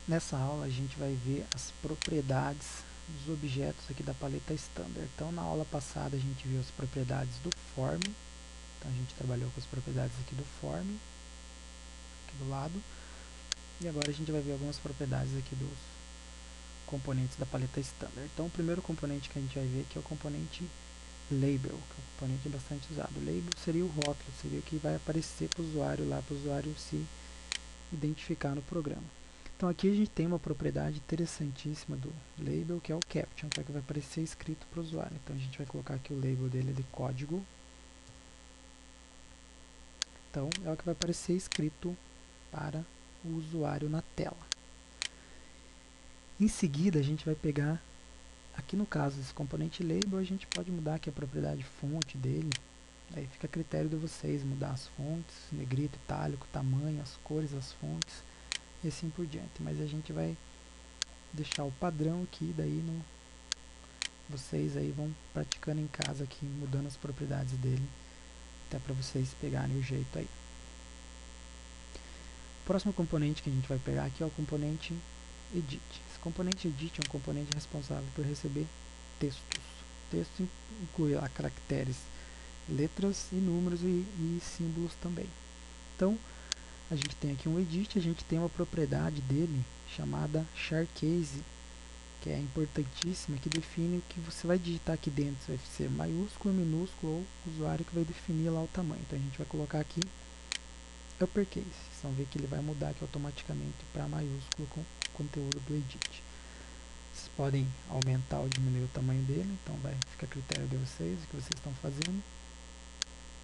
Nessa aula a gente vai ver as propriedades dos objetos aqui da paleta Standard. Então na aula passada a gente viu as propriedades do form, então a gente trabalhou com as propriedades aqui do form, aqui do lado, e agora a gente vai ver algumas propriedades aqui dos componentes da paleta Standard. Então o primeiro componente que a gente vai ver aqui é o componente Label, que é um componente bastante usado. O label seria o rótulo, seria o que vai aparecer para o usuário lá, para o usuário se identificar no programa. Então aqui a gente tem uma propriedade interessantíssima do label, que é o caption, que é o que vai aparecer escrito para o usuário. Então a gente vai colocar aqui o label dele de código. Então é o que vai aparecer escrito para o usuário na tela. Em seguida a gente vai pegar, aqui no caso desse componente label, a gente pode mudar aqui a propriedade fonte dele. Aí fica a critério de vocês mudar as fontes, negrito, itálico, tamanho, as cores das fontes e assim por diante. Mas a gente vai deixar o padrão aqui, daí vocês aí vão praticando em casa aqui, mudando as propriedades dele, até para vocês pegarem o jeito aí. O próximo componente que a gente vai pegar aqui é o componente Edit. Esse componente Edit é um componente responsável por receber textos. Texto inclui lá caracteres, letras e números e símbolos também. Então, a gente tem aqui um edit, a gente tem uma propriedade dele chamada charCase, que é importantíssima, que define o que você vai digitar aqui dentro, se vai ser maiúsculo, minúsculo ou usuário que vai definir lá o tamanho. Então a gente vai colocar aqui uppercase, vocês vão ver que ele vai mudar aqui automaticamente para maiúsculo com o conteúdo do edit. Vocês podem aumentar ou diminuir o tamanho dele, então vai ficar a critério de vocês, o que vocês estão fazendo.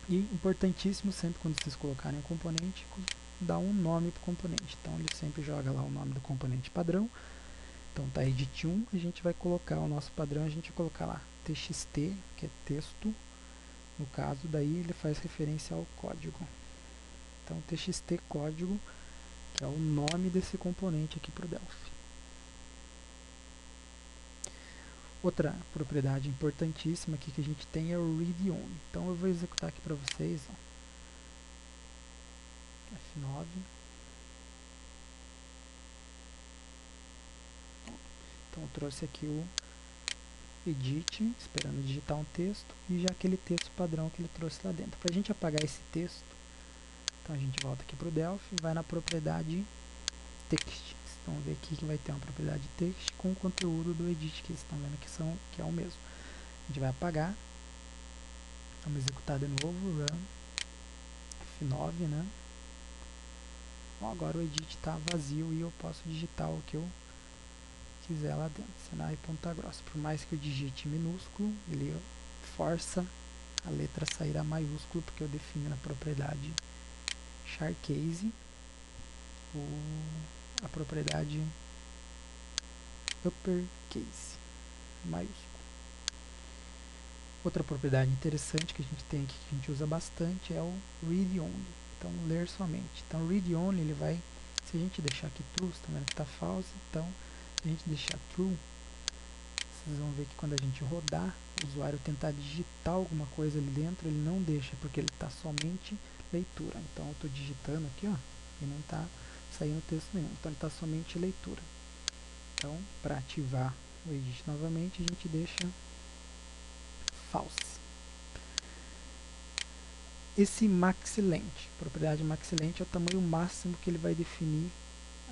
E importantíssimo, sempre quando vocês colocarem um componente, dar um nome para o componente. Então ele sempre joga lá o nome do componente padrão. Então tá edit 1, a gente vai colocar o nosso padrão, a gente vai colocar lá txt, que é texto. No caso daí ele faz referência ao código. Então txt código, que é o nome desse componente aqui para o Delphi. Outra propriedade importantíssima aqui que a gente tem é o read only. Então eu vou executar aqui para vocês, ó. F9. Então eu trouxe aqui o edit, esperando digitar um texto, e já aquele texto padrão que ele trouxe lá dentro. Para a gente apagar esse texto, então a gente volta aqui para o Delphi, vai na propriedade text. Vocês vão ver aqui que vai ter uma propriedade text com o conteúdo do edit, que vocês estão vendo que é o mesmo. A gente vai apagar, vamos executar de novo, run, F9, né? Bom, agora o edit está vazio e eu posso digitar o que eu quiser lá dentro, Senai Ponta Grossa. Por mais que eu digite minúsculo, ele força a letra a sair a maiúsculo, porque eu defino na propriedade charCase a propriedade uppercase, maiúsculo. Outra propriedade interessante que a gente tem aqui, que a gente usa bastante, é o read only. Então, ler somente. Então, read only, ele vai, se a gente deixar aqui true, você está vendo que está false, então, se a gente deixar true, vocês vão ver que quando a gente rodar, o usuário tentar digitar alguma coisa ali dentro, ele não deixa, porque ele está somente leitura. Então, eu estou digitando aqui, ó, e não está saindo texto nenhum. Então, ele está somente leitura. Então, para ativar o edit novamente, a gente deixa false. Esse maxLength, propriedade maxLength, é o tamanho máximo que ele vai definir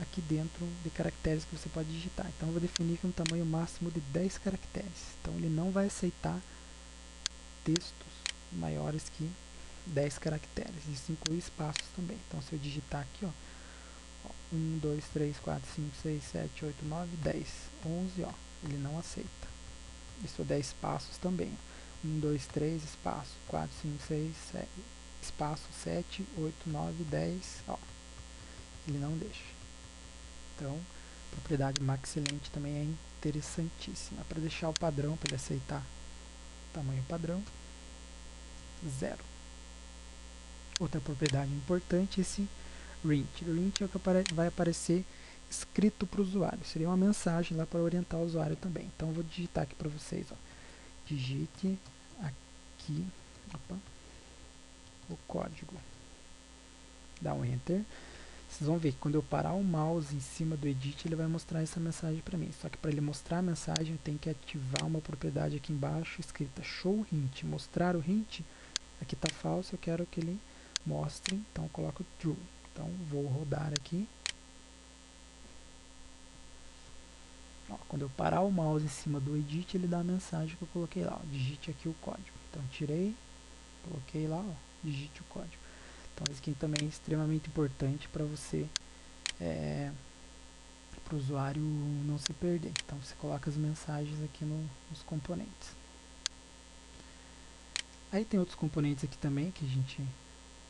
aqui dentro de caracteres que você pode digitar. Então eu vou definir que um tamanho máximo de 10 caracteres. Então ele não vai aceitar textos maiores que 10 caracteres. Isso inclui espaços também. Então se eu digitar aqui, ó, 1, 2, 3, 4, 5, 6, 7, 8, 9, 10, 11, ó, ele não aceita. Isso é 10 espaços também. 1, 2, 3, espaço, 4, 5, 6, 7, espaço, 7, 8, 9, 10, ó, ele não deixa. Então, a propriedade maxLength também é interessantíssima. Para deixar o padrão, para ele aceitar o tamanho padrão, 0. Outra propriedade importante é esse rint. Rint é o que vai aparecer escrito para o usuário. Seria uma mensagem lá para orientar o usuário também. Então, eu vou digitar aqui para vocês, ó. Digite aqui, opa, o código. Dá um Enter. Vocês vão ver que quando eu parar o mouse em cima do edit, ele vai mostrar essa mensagem para mim. Só que para ele mostrar a mensagem, eu tenho que ativar uma propriedade aqui embaixo, escrita show hint. Mostrar o hint, aqui está falso, eu quero que ele mostre, então eu coloco true. Então vou rodar aqui. Ó, quando eu parar o mouse em cima do edit, ele dá a mensagem que eu coloquei lá. Ó, digite aqui o código. Então tirei, coloquei lá, ó, digite o código. Então isso aqui também é extremamente importante para você, para o usuário não se perder. Então você coloca as mensagens aqui nos componentes. Aí tem outros componentes aqui também que a gente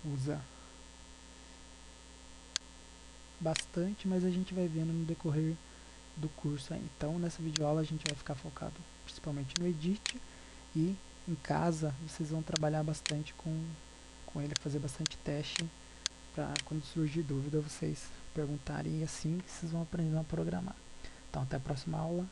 usa bastante, mas a gente vai vendo no decorrer do curso aí. Então nessa videoaula a gente vai ficar focado principalmente no edit, e em casa vocês vão trabalhar bastante com ele, fazer bastante teste para quando surgir dúvida vocês perguntarem, e assim vocês vão aprendendo a programar. Então até a próxima aula.